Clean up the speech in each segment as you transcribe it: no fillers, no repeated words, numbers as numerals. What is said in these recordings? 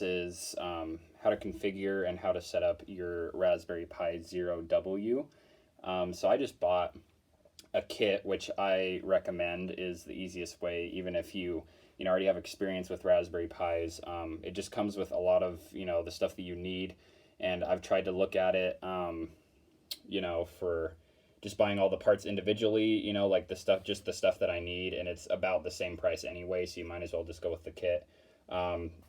is how to configure and how to set up your Raspberry Pi Zero W. So I just bought a kit, which I recommend is the easiest way, even if you already have experience with Raspberry Pis. It just comes with a lot of the stuff that you need, and I've tried to look at it for just buying all the parts individually, like just the stuff that I need, and it's about the same price anyway, so you might as well just go with the kit.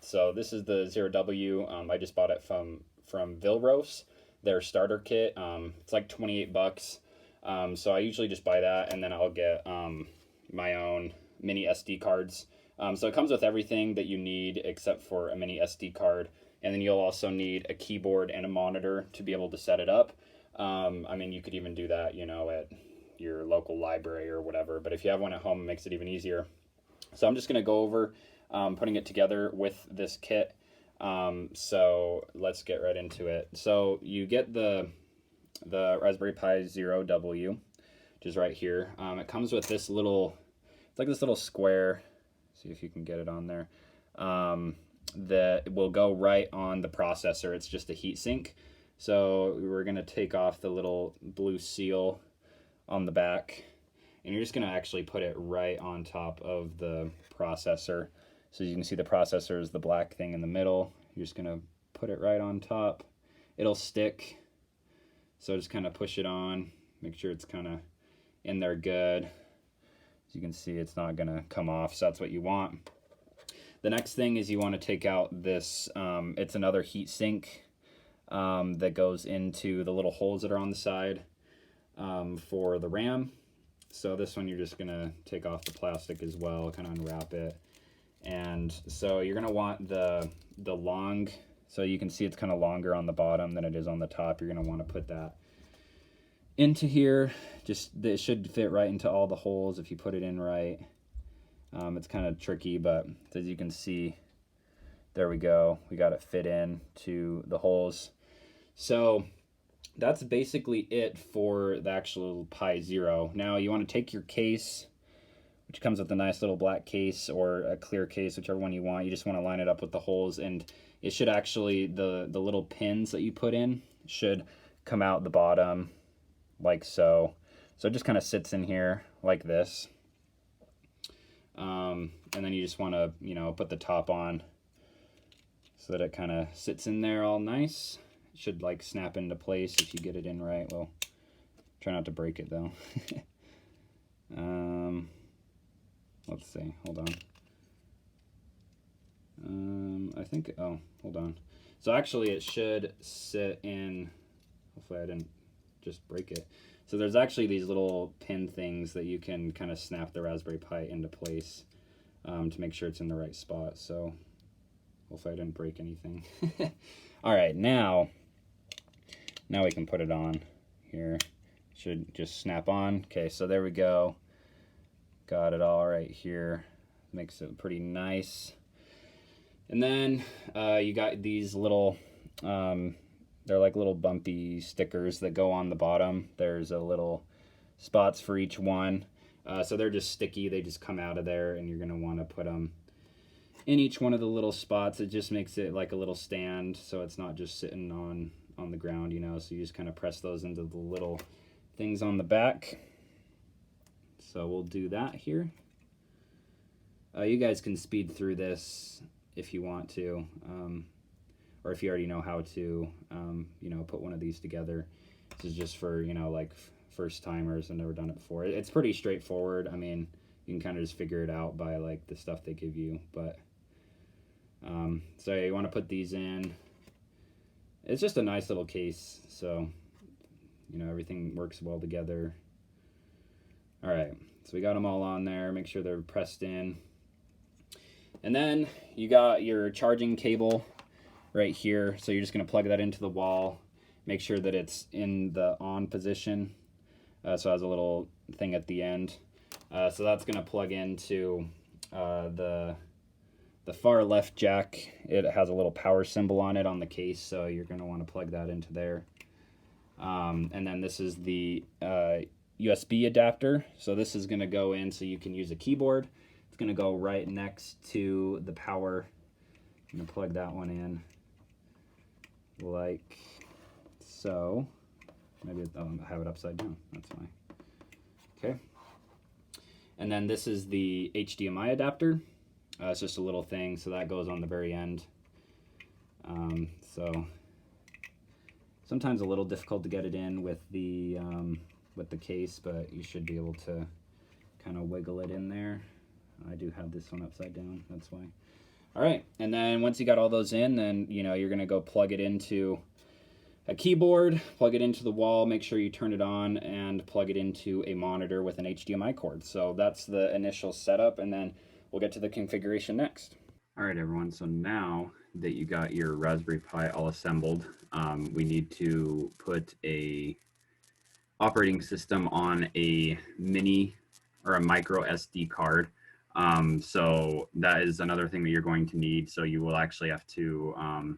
So this is the Zero W. I just bought it from Vilros, their starter kit. It's like 28 bucks. So I usually just buy that, and then I'll get my own mini SD cards. So it comes with everything that you need except for a mini SD card, and then you'll also need a keyboard and a monitor to be able to set it up. I mean, you could even do that, at your local library or whatever, but if you have one at home, it makes it even easier. So I'm just going to go over putting it together with this kit. So let's get right into it. So you get the Raspberry Pi Zero W, which is right here. It comes with this little, it's like this little square. See if you can get it on there. That will go right on the processor. It's just a heat sink. So we're going to take off the little blue seal on the back, and you're just going to actually put it right on top of the processor. So you can see the processor is the black thing in the middle. You're just going to put it right on top. It'll stick. So just kind of push it on, make sure it's kind of in there good. As you can see, it's not going to come off, so that's what you want. The next thing is you want to take out this, it's another heat sink that goes into the little holes that are on the side for the RAM. So this one you're just going to take off the plastic as well, kind of unwrap it. And so you're going to want the long, so you can see it's kind of longer on the bottom than it is on the top. You're going to want to put that into here. Just, it should fit right into all the holes if you put it in right. It's kind of tricky, but as you can see, there we go. We got it fit in to the holes. So that's basically it for the actual Pi Zero. Now you want to take your case, which comes with a nice little black case or a clear case, whichever one you want. You just want to line it up with the holes, and it should actually, the little pins that you put in should come out the bottom like so. So it just kind of sits in here like this. And then you just want to, put the top on so that it kind of sits in there all nice. It should like snap into place if you get it in right. Well, try not to break it though. Let's see, hold on. I think, oh, hold on. So actually it should sit in, hopefully I didn't just break it. So there's actually these little pin things that you can kind of snap the Raspberry Pi into place to make sure it's in the right spot. So hopefully I didn't break anything. All right, now we can put it on here. Should just snap on. Okay, so there we go. Got it all right here. Makes it pretty nice. And then you got these little, they're like little bumpy stickers that go on the bottom. There's a little spots for each one. So they're just sticky. They just come out of there, and you're going to want to put them in each one of the little spots. It just makes it like a little stand, so it's not just sitting on the ground, So you just kind of press those into the little things on the back. So we'll do that here. You guys can speed through this if you want to, or if you already know how to, put one of these together. This is just for, like first timers and never done it before. It's pretty straightforward. I mean, you can kind of just figure it out by like the stuff they give you, but so you want to put these in. It's just a nice little case, so everything works well together. All right, so we got them all on there. Make sure they're pressed in. And then you got your charging cable right here. So you're just going to plug that into the wall. Make sure that it's in the on position. So it has a little thing at the end. So that's going to plug into the far left jack. It has a little power symbol on it on the case, so you're going to want to plug that into there. And then this is the USB adapter. So this is going to go in so you can use a keyboard. It's going to go right next to the power I'm going to plug that one in like so. Maybe I have it upside down. That's why. Okay. And then this is the HDMI adapter. It's just a little thing, so that goes on the very end. So sometimes a little difficult to get it in with the case, but you should be able to kind of wiggle it in there. I do have this one upside down, that's why. All right, and then once you got all those in, then you're gonna go plug it into a keyboard, plug it into the wall, make sure you turn it on, and plug it into a monitor with an HDMI cord. So that's the initial setup, and then we'll get to the configuration next. All right, everyone, so now that you got your Raspberry Pi all assembled, we need to put a operating system on a mini or a micro SD card. So that is another thing that you're going to need. So you will actually have to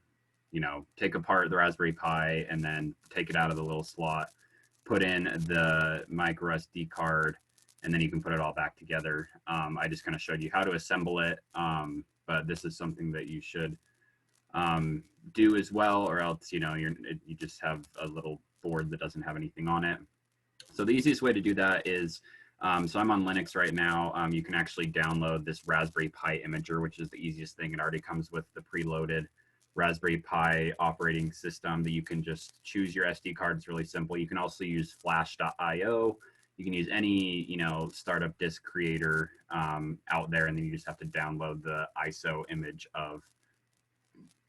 take apart the Raspberry Pi and then take it out of the little slot, put in the micro SD card, and then you can put it all back together. I just kind of showed you how to assemble it, but this is something that you should do as well, or else you just have a little board that doesn't have anything on it. So the easiest way to do that is, so I'm on Linux right now. You can actually download this Raspberry Pi Imager, which is the easiest thing. It already comes with the preloaded Raspberry Pi operating system that you can just choose your SD card. It's really simple. You can also use flash.io. You can use any startup disk creator out there, and then you just have to download the ISO image of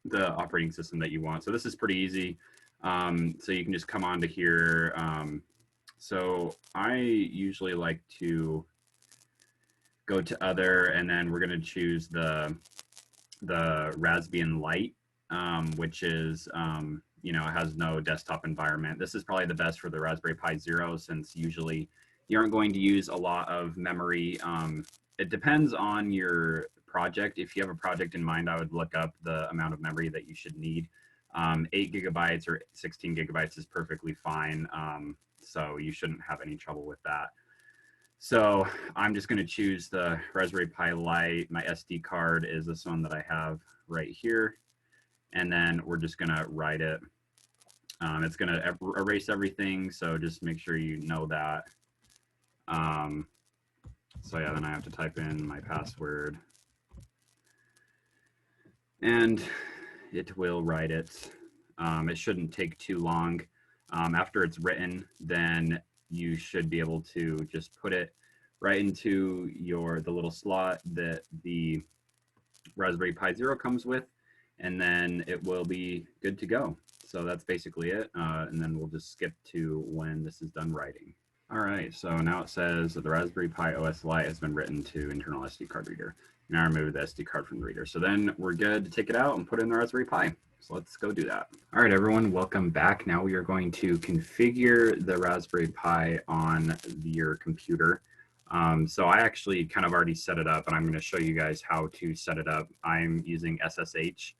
the operating system that you want. So this is pretty easy. So you can just come onto here. So I usually like to go to other, and then we're going to choose the Raspbian Lite, which is it has no desktop environment. This is probably the best for the Raspberry Pi Zero, since usually you aren't going to use a lot of memory. It depends on your project. If you have a project in mind, I would look up the amount of memory that you should need. 8 gigabytes or 16 gigabytes is perfectly fine. So you shouldn't have any trouble with that. So I'm just going to choose the Raspberry Pi Lite. My SD card is this one that I have right here. And then we're just going to write it. It's going to erase everything, so just make sure you know that. So yeah, then I have to type in my password. And it will write it. It shouldn't take too long. After it's written, then you should be able to just put it right into the little slot that the Raspberry Pi Zero comes with, and then it will be good to go. So that's basically it, and then we'll just skip to when this is done writing. All right, so now it says that the Raspberry Pi OS Lite has been written to internal SD card reader. Now remove the SD card from the reader. So then we're good to take it out and put it in the Raspberry Pi. So let's go do that. All right, everyone, welcome back. Now we are going to configure the Raspberry Pi on your computer. So I actually kind of already set it up, and I'm going to show you guys how to set it up. I'm using SSH,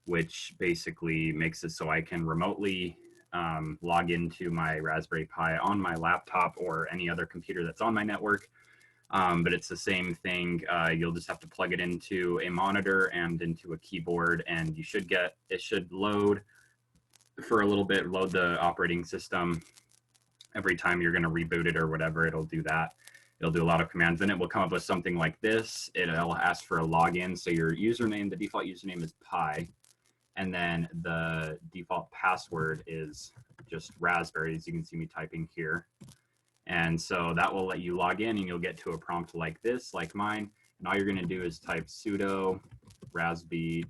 which basically makes it so I can remotely log into my Raspberry Pi on my laptop or any other computer that's on my network. But it's the same thing. You'll just have to plug it into a monitor and into a keyboard, and it should load for a little bit, load the operating system. Every time you're going to reboot it or whatever, it'll do that. It'll do a lot of commands. Then it will come up with something like this. It'll ask for a login. So your username, the default username is Pi, and then the default password is just Raspberry, as you can see me typing here. And so that will let you log in, and you'll get to a prompt like this, like mine. And all you're going to do is type sudo rasbi-config.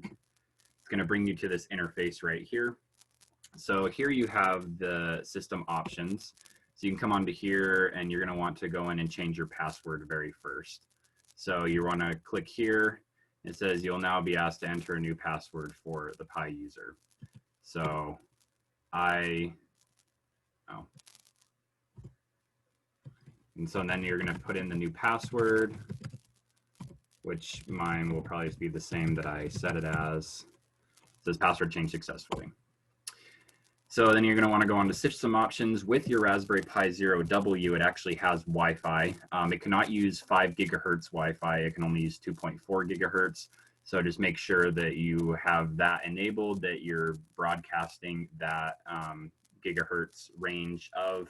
It's going to bring you to this interface right here. So here you have the system options. So you can come onto here, and you're going to want to go in and change your password very first. So you want to click here. It says you'll now be asked to enter a new password for the Pi user. So and so then you're going to put in the new password, which mine will probably be the same that I set it as. It says password changed successfully. So then you're going to want to go on to system options. With your Raspberry Pi Zero W, it actually has Wi-Fi. It cannot use 5 gigahertz Wi-Fi. It can only use 2.4 gigahertz. So just make sure that you have that enabled, that you're broadcasting that gigahertz range of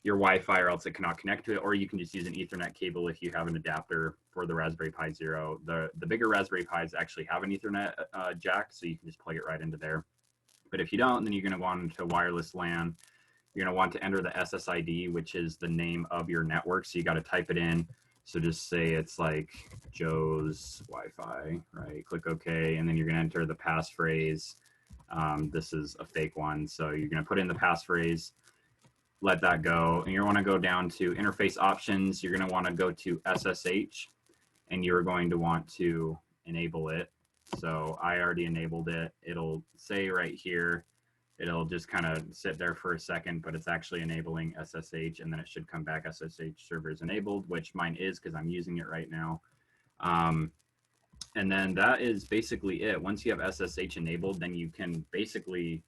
your Wi-Fi, or else it cannot connect to it. Or you can just use an Ethernet cable if you have an adapter for the Raspberry Pi Zero. The bigger Raspberry Pis actually have an Ethernet jack, so you can just plug it right into there. But if you don't, then you're going to go on to wireless LAN. You're going to want to enter the SSID, which is the name of your network. So you got to type it in. So just say it's like Joe's Wi-Fi, right? Click OK, and then you're going to enter the passphrase. This is a fake one, so you're going to put in the passphrase, let that go, and you want to go down to interface options. You're going to want to go to SSH, and you're going to want to enable it. So I already enabled it. It'll say right here, it'll just kind of sit there for a second, but it's actually enabling SSH, and then it should come back SSH server is enabled, which mine is because I'm using it right now. And then that is basically it. Once you have SSH enabled, then you can basically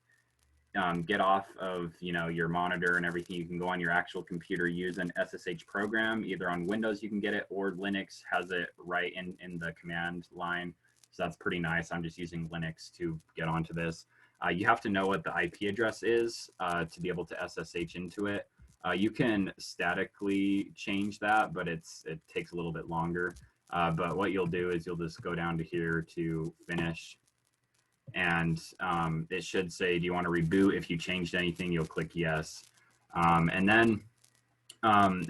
get off of your monitor and everything. You can go on your actual computer, use an SSH program. Either on Windows you can get it, or Linux has it right in the command line. So that's pretty nice. I'm just using Linux to get onto this. You have to know what the IP address is to be able to SSH into it. You can statically change that, but it takes a little bit longer. But what you'll do is you'll just go down to here to finish, and it should say, do you want to reboot? If you changed anything, you'll click yes. And then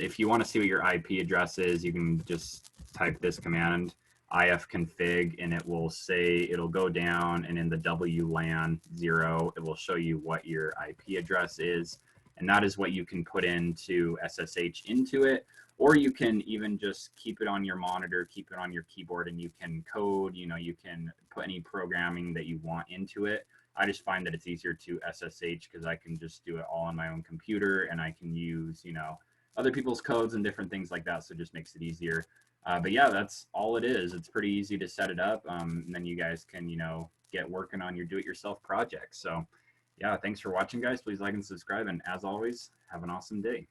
if you want to see what your IP address is, you can just type this command, ifconfig, and it will say, it'll go down, and in the WLAN 0, it will show you what your IP address is. And that is what you can put into SSH into it. Or you can even just keep it on your monitor, keep it on your keyboard, and you can code, you can put any programming that you want into it. I just find that it's easier to SSH because I can just do it all on my own computer, and I can use, other people's codes and different things like that. So it just makes it easier. But yeah, that's all it is. It's pretty easy to set it up. And then you guys can, get working on your do-it-yourself projects. So yeah, thanks for watching, guys. Please like and subscribe. And as always, have an awesome day.